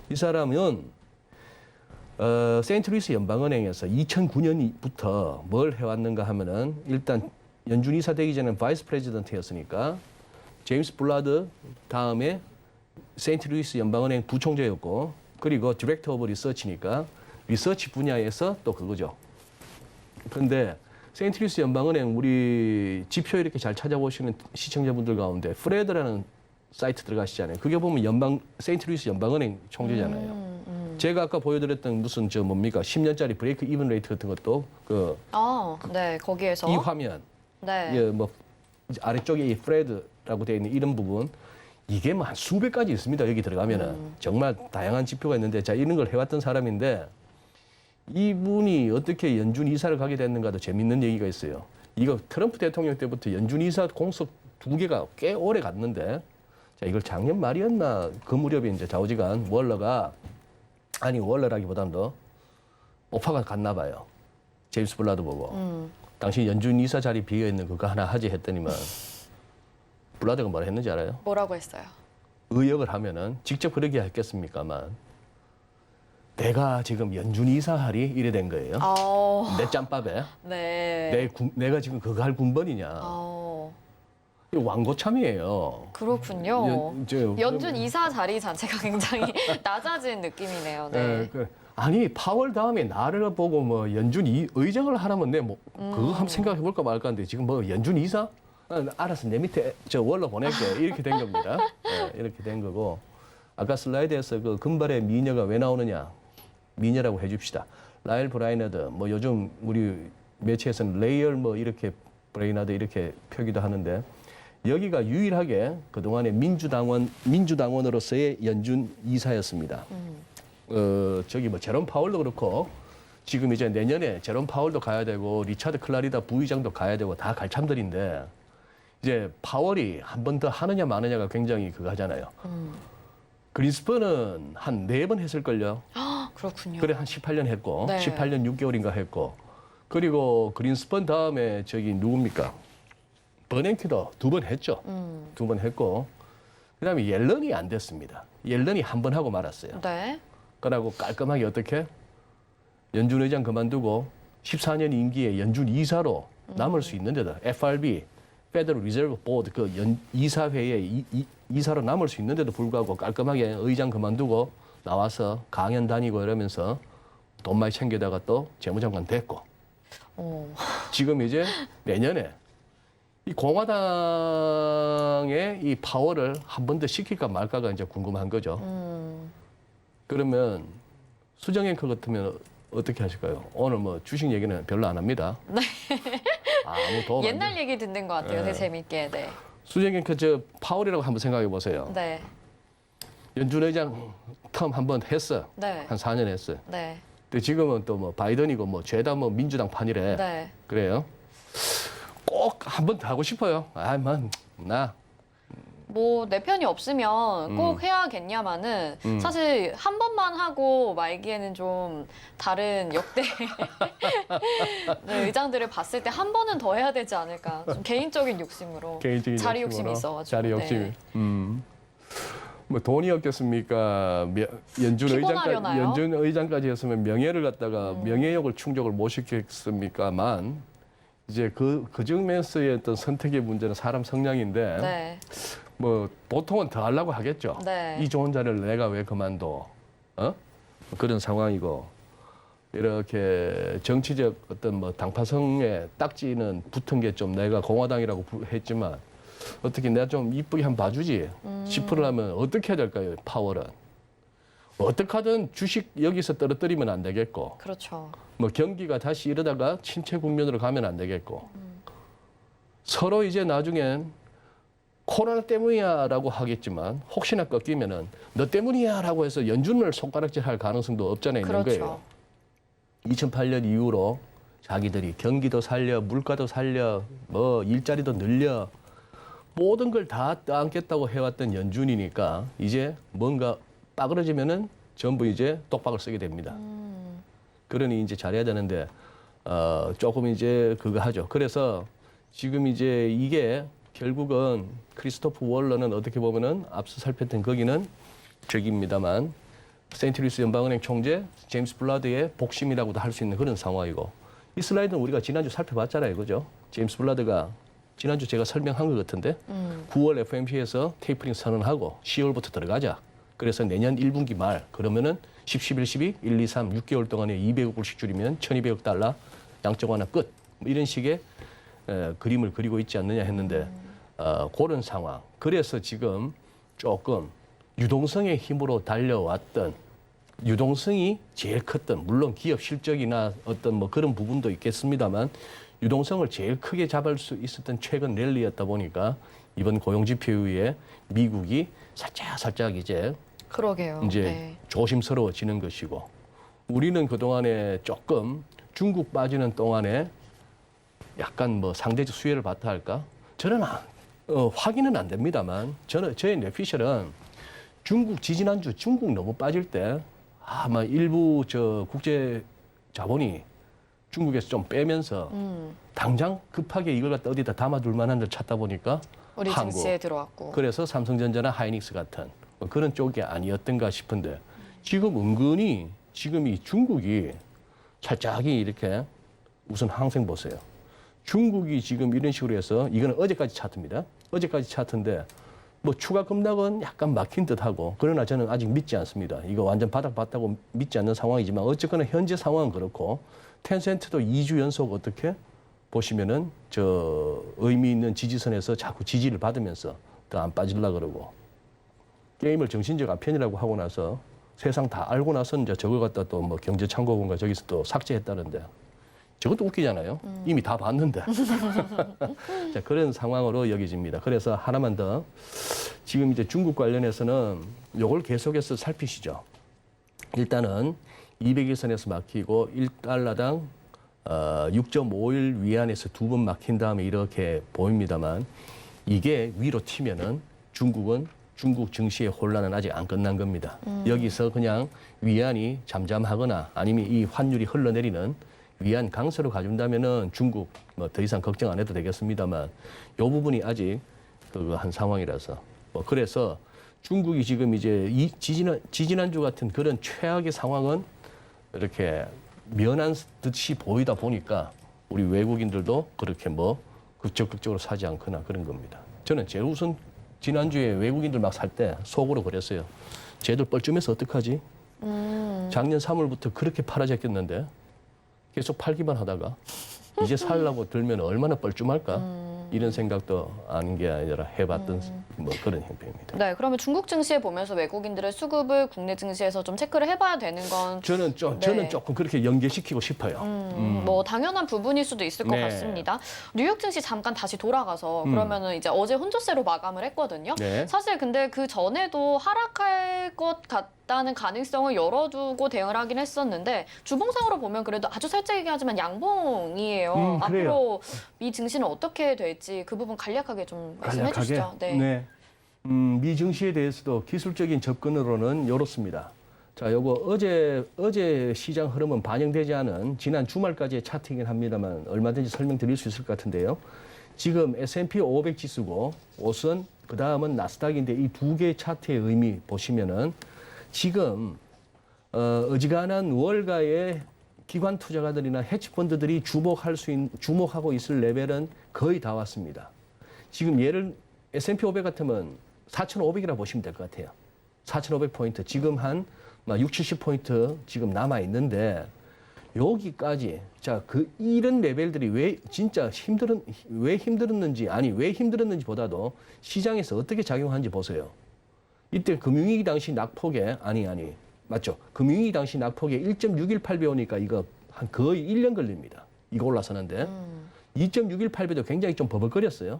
이 사람은 세인트루이스 연방은행에서 2009년부터 뭘 해왔는가 하면은 일단 연준 이사 되기 전에는 바이스 프레지던트였으니까 제임스 블라드 다음에 세인트루이스 연방은행 부총재였고 그리고 디렉터 오브 리서치니까 리서치 분야에서 또 그거죠. 그런데 세인트루이스 연방은행 우리 지표 이렇게 잘 찾아보시는 시청자분들 가운데 프레드라는 사이트 들어가시잖아요. 그게 보면 세인트루이스 연방은행 총재잖아요. 제가 아까 보여드렸던 무슨 저 뭡니까 10년짜리 브레이크 이븐 레이트 같은 것도 네, 거기에서 이 화면 네. 예, 뭐 아래쪽에 이 프레드라고 되어 있는 이런 부분 이게 뭐 한 수백 가지 있습니다. 여기 들어가면은 정말 다양한 지표가 있는데 자 이런 걸 해왔던 사람인데 이분이 어떻게 연준 이사를 가게 됐는가도 재밌는 얘기가 있어요. 이거 트럼프 대통령 때부터 연준 이사 공석 2개가 꽤 오래 갔는데 자 이걸 작년 말이었나 그 무렵에 이제 좌우지간 월러라기보다는 더 오파가 갔나 봐요. 제임스 블라드 보고 당신 연준 이사 자리 비어 있는 그거 하나 하지 했더니만 블라드가 뭐라 했는지 알아요? 뭐라고 했어요? 의역을 하면은 직접 그러게 했겠습니까만 내가 지금 연준 이사하리 이래 된 거예요. 내 짬밥에 네. 내가 지금 그거 할 군번이냐. 이거 왕고참이에요. 그렇군요. 연준 이사 자리 자체가 굉장히 낮아진 느낌이네요. 네. 아니 파월 다음에 나를 보고 뭐 연준 의장을 하라면 내 뭐 그거 한번 생각해 볼까 말까 하는데 지금 뭐 연준 이사? 알아서 내 밑에 저 월로 보낼게 이렇게 된 겁니다. 네, 이렇게 된 거고 아까 슬라이드에서 그 금발의 미녀가 왜 나오느냐 미녀라고 해줍시다. 라일 브라이너드 뭐 요즘 우리 매체에서는 레이얼 뭐 이렇게 브레이너드 이렇게 표기도 하는데 여기가 유일하게 그동안의 민주당원으로서의 연준 이사였습니다. 저기 뭐 제롬 파월도 그렇고 지금 이제 내년에 제롬 파월도 가야 되고 리차드 클라리다 부의장도 가야 되고 다 갈 참들인데 이제 파월이 한 번 더 하느냐 마느냐가 굉장히 그거 하잖아요. 그린스펀은 한 4번 했을걸요. 그렇군요. 그래 한 18년 했고 네. 18년 6개월인가 했고 그리고 그린스펀 다음에 저기 누굽니까? 버냉키도 2번 했죠. 2번 했고 그다음에 옐런이 안 됐습니다. 옐런이 한 번 하고 말았어요. 네. 그러고 깔끔하게 어떻게 연준 의장 그만두고 14년 임기에 연준 이사로 남을 수 있는데도 FRB 페더럴 리저브 보드 그 이사회의 이사로 남을 수 있는데도 불구하고 깔끔하게 의장 그만두고 나와서 강연 다니고 이러면서 돈 많이 챙겨다가 또 재무장관 됐고 지금 이제 내년에 이 공화당의 이 파워를 한 번 더 시킬까 말까가 이제 궁금한 거죠. 그러면 수정 앵커 같으면 어떻게 하실까요? 오늘 뭐 주식 얘기는 별로 안 합니다. 네. 아무 도움 안 옛날 돼요. 얘기 듣는 것 같아요. 네. 되게 재밌게. 네. 수정 앵커 저 파월이라고 한번 생각해 보세요. 네. 연준 의장 텀 한번 했어. 네. 한 4년 했어요. 네. 근데 지금은 또 뭐 바이든이고 뭐 죄다 뭐 민주당 판이래. 네. 그래요. 꼭 한 번 더 하고 싶어요. 나 뭐 내 편이 없으면 꼭 해야겠냐마는 사실 한 번만 하고 말기에는 좀 다른 역대 네, 의장들을 봤을 때 한 번은 더 해야 되지 않을까. 좀 개인적인 욕심으로. 개인적인 자리 욕심으로. 욕심이 있어가지고. 자리 욕심이. 네. 뭐 돈이 없겠습니까? 피곤하려나요? 연준 의장까지 했으면 명예를 갖다가 명예욕을 충족을 못 시켰습니까만 이제 그 증면에서의 어떤 선택의 문제는 사람 성향인데 네. 뭐 보통은 더 하려고 하겠죠. 네. 이 좋은 자리를 내가 왜 그만둬? 그런 상황이고 이렇게 정치적 어떤 뭐 당파성에 딱지는 붙은 게 좀 내가 공화당이라고 했지만 어떻게 내가 좀 이쁘게 한번 봐주지 싶으려면 어떻게 해야 될까요? 파월은 어떻게 하든 주식 여기서 떨어뜨리면 안 되겠고 그렇죠. 뭐 경기가 다시 이러다가 침체 국면으로 가면 안 되겠고 서로 이제 나중엔 코로나 때문이야라고 하겠지만 혹시나 꺾이면은 너 때문이야라고 해서 연준을 손가락질할 가능성도 없잖아 있는 그렇죠. 거예요. 2008년 이후로 자기들이 경기도 살려, 물가도 살려, 뭐 일자리도 늘려 모든 걸 다 떠안겠다고 해왔던 연준이니까 이제 뭔가 빠그러지면은 전부 이제 똑박을 쓰게 됩니다. 그러니 이제 잘해야 되는데 조금 이제 그거 하죠. 그래서 지금 이제 이게 결국은 크리스토프 월러는 어떻게 보면은 앞서 살폈던 거기는 저기입니다만 세인트루이스 연방은행 총재 제임스 블라드의 복심이라고도 할 수 있는 그런 상황이고 이 슬라이드는 우리가 지난주 살펴봤잖아요. 그죠? 제임스 블라드가 지난주 제가 설명한 것 같은데 9월 FOMC에서 테이퍼링 선언하고 10월부터 들어가자. 그래서 내년 1분기 말 그러면은 10, 11, 12, 1, 2, 3, 6개월 동안에 200억 불씩 줄이면 1,200억 달러 양적 완화 끝. 뭐 이런 식의 그림을 그리고 있지 않느냐 했는데 그런 상황. 그래서 지금 조금 유동성의 힘으로 달려왔던 유동성이 제일 컸던 물론 기업 실적이나 어떤 뭐 그런 부분도 있겠습니다만 유동성을 제일 크게 잡을 수 있었던 최근 랠리였다 보니까 이번 고용지표 이후에 미국이 살짝 이제 그러게요. 이제 네. 조심스러워지는 것이고 우리는 그동안에 조금 중국 빠지는 동안에 약간 뭐 상대적 수혜를 받다 할까? 저는 확인은 안 됩니다만 저의 뇌피셜은 중국 지지난주 중국 너무 빠질 때 아마 일부 저 국제 자본이 중국에서 좀 빼면서 당장 급하게 이걸 갖다 어디다 담아둘 만한 데를 찾다 보니까 우리 한국. 증시에 들어왔고. 그래서 삼성전자나 하이닉스 같은 뭐 그런 쪽이 아니었던가 싶은데 지금 은근히 지금 이 중국이 살짝이 이렇게 우선 항생 보세요. 중국이 지금 이런 식으로 해서 이거는 어제까지 차트입니다. 어제까지 차트인데 뭐 추가 급락은 약간 막힌 듯하고 그러나 저는 아직 믿지 않습니다. 이거 완전 바닥 봤다고 믿지 않는 상황이지만 어쨌거나 현재 상황은 그렇고 텐센트도 2주 연속 어떻게 보시면은 저 의미 있는 지지선에서 자꾸 지지를 받으면서 더 안 빠질라 그러고 게임을 정신적 아편이라고 하고 나서 세상 다 알고 나서 이제 저걸 갖다 또 뭐 경제참고본가 저기서 또 삭제했다는데 저것도 웃기잖아요. 이미 다 봤는데. 자, 그런 상황으로 여겨집니다. 그래서 하나만 더. 지금 이제 중국 관련해서는 요걸 계속해서 살피시죠. 일단은 200일선에서 막히고 1달러당 6.51 위안에서 2번 막힌 다음에 이렇게 보입니다만 이게 위로 튀면은 중국 증시의 혼란은 아직 안 끝난 겁니다. 여기서 그냥 위안이 잠잠하거나 아니면 이 환율이 흘러내리는 위안 강세로 가준다면은 중국 뭐 더 이상 걱정 안 해도 되겠습니다만 요 부분이 아직 한 상황이라서 그래서 중국이 지금 이제 지지난주 같은 그런 최악의 상황은 이렇게 면한 듯이 보이다 보니까 우리 외국인들도 그렇게 뭐 적극적으로 사지 않거나 그런 겁니다. 저는 제일 우선 지난주에 외국인들 막 살 때 속으로 그랬어요. 쟤들 뻘쭘해서 어떡하지? 작년 3월부터 그렇게 팔아제꼈는데 계속 팔기만 하다가 이제 살라고 들면 얼마나 뻘쭘할까? 이런 생각도 아닌 게 아니라 해봤던 뭐 그런 형편입니다. 네, 그러면 중국 증시에 보면서 외국인들의 수급을 국내 증시에서 좀 체크를 해봐야 되는 건 저는 조금 그렇게 연계시키고 싶어요. 뭐 당연한 부분일 수도 있을 것 네. 같습니다. 뉴욕 증시 잠깐 다시 돌아가서 그러면은 이제 어제 혼조세로 마감을 했거든요. 네. 사실 근데 그 전에도 하락할 것 같다는 가능성을 열어두고 대응을 하긴 했었는데 주봉상으로 보면 그래도 아주 살짝 얘기하지만 양봉이에요. 그래요. 앞으로 미 증시는 어떻게 될지 그 부분 간략하게 좀 말씀해 주시죠. 네. 미 증시에 대해서도 기술적인 접근으로는 이렇습니다. 자, 요거 어제 시장 흐름은 반영되지 않은 지난 주말까지의 차트이긴 합니다만 얼마든지 설명드릴 수 있을 것 같은데요. 지금 S&P 500 지수고 우선 그 다음은 나스닥인데 이 두 개의 차트의 의미 보시면은 지금 어지간한 월가의 기관 투자가들이나 헤지펀드들이 주목하고 있을 레벨은 거의 다 왔습니다. 지금 S&P 500 같으면 4,500이라 보시면 될 것 같아요. 4,500포인트. 지금 한 60, 70포인트 지금 남아 있는데 여기까지 이런 레벨들이 왜 힘들었는지 보다도 시장에서 어떻게 작용하는지 보세요. 이때 금융위기 당시 낙폭에 맞죠? 금융위기 당시 낙폭에 1.618배 오니까 이거 한 거의 1년 걸립니다. 이거 올라서는데 2.618배도 굉장히 좀 버벅거렸어요.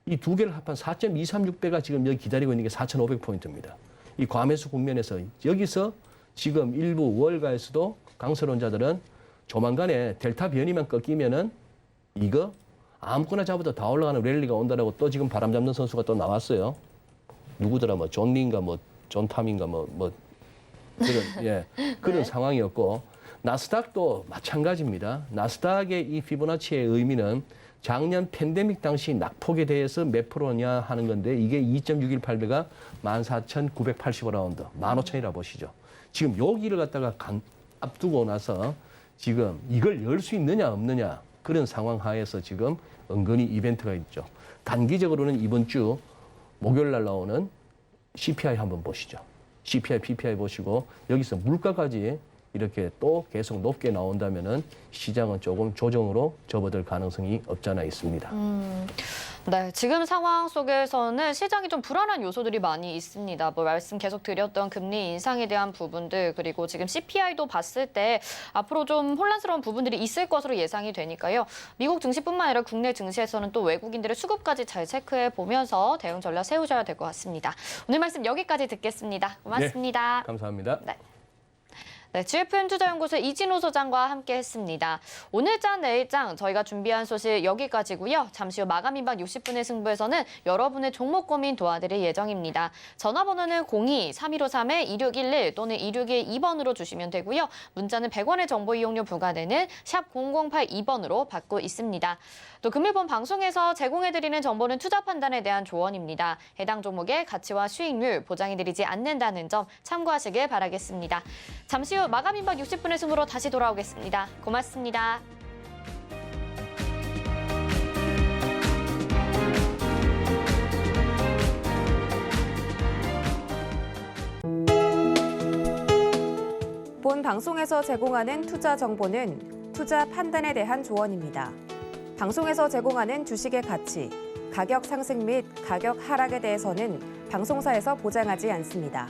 이 두 개를 합한 4.236배가 지금 여기 기다리고 있는 게 4,500포인트입니다. 이 과매수 국면에서 여기서 지금 일부 월가에서도 강세론 자들은 조만간에 델타 변이만 꺾이면은 이거 아무거나 잡아도 다 올라가는 랠리가 온다라고 또 지금 바람 잡는 선수가 또 나왔어요. 누구더라 존 리인가 존 탐인가 그런 상황이었고 나스닥도 마찬가지입니다. 나스닥의 이 피보나치의 의미는 작년 팬데믹 당시 낙폭에 대해서 몇 프로냐 하는 건데 이게 2.618배가 14,980라운드, 15,000이라 보시죠. 지금 여기를 갖다가 앞두고 나서 지금 이걸 열 수 있느냐 없느냐 그런 상황 하에서 지금 은근히 이벤트가 있죠. 단기적으로는 이번 주 목요일 날 나오는 CPI 한번 보시죠. CPI, PPI 보시고 여기서 물가까지 이렇게 또 계속 높게 나온다면은 시장은 조금 조정으로 접어들 가능성이 없잖아 있습니다. 네, 지금 상황 속에서는 시장이 좀 불안한 요소들이 많이 있습니다. 뭐 말씀 계속 드렸던 금리 인상에 대한 부분들 그리고 지금 CPI도 봤을 때 앞으로 좀 혼란스러운 부분들이 있을 것으로 예상이 되니까요. 미국 증시뿐만 아니라 국내 증시에서는 또 외국인들의 수급까지 잘 체크해 보면서 대응 전략 세우셔야 될 것 같습니다. 오늘 말씀 여기까지 듣겠습니다. 고맙습니다. 네, 감사합니다. 네, GFM 투자연구소 이진호 소장과 함께했습니다. 오늘장 내일장 저희가 준비한 소식 여기까지고요. 잠시 후 마감 임박 60분의 승부에서는 여러분의 종목 고민 도와드릴 예정입니다. 전화번호는 02-3153-2611 또는 2612번으로 주시면 되고요. 문자는 100원의 정보 이용료 부과되는 샵 0082번으로 받고 있습니다. 또 금일본 방송에서 제공해드리는 정보는 투자 판단에 대한 조언입니다. 해당 종목의 가치와 수익률 보장해드리지 않는다는 점 참고하시길 바라겠습니다. 잠시 후 마감 임박 60분의 승부로 다시 돌아오겠습니다. 고맙습니다. 본 방송에서 제공하는 투자 정보는 투자 판단에 대한 조언입니다. 방송에서 제공하는 주식의 가치, 가격 상승 및 가격 하락에 대해서는 방송사에서 보장하지 않습니다.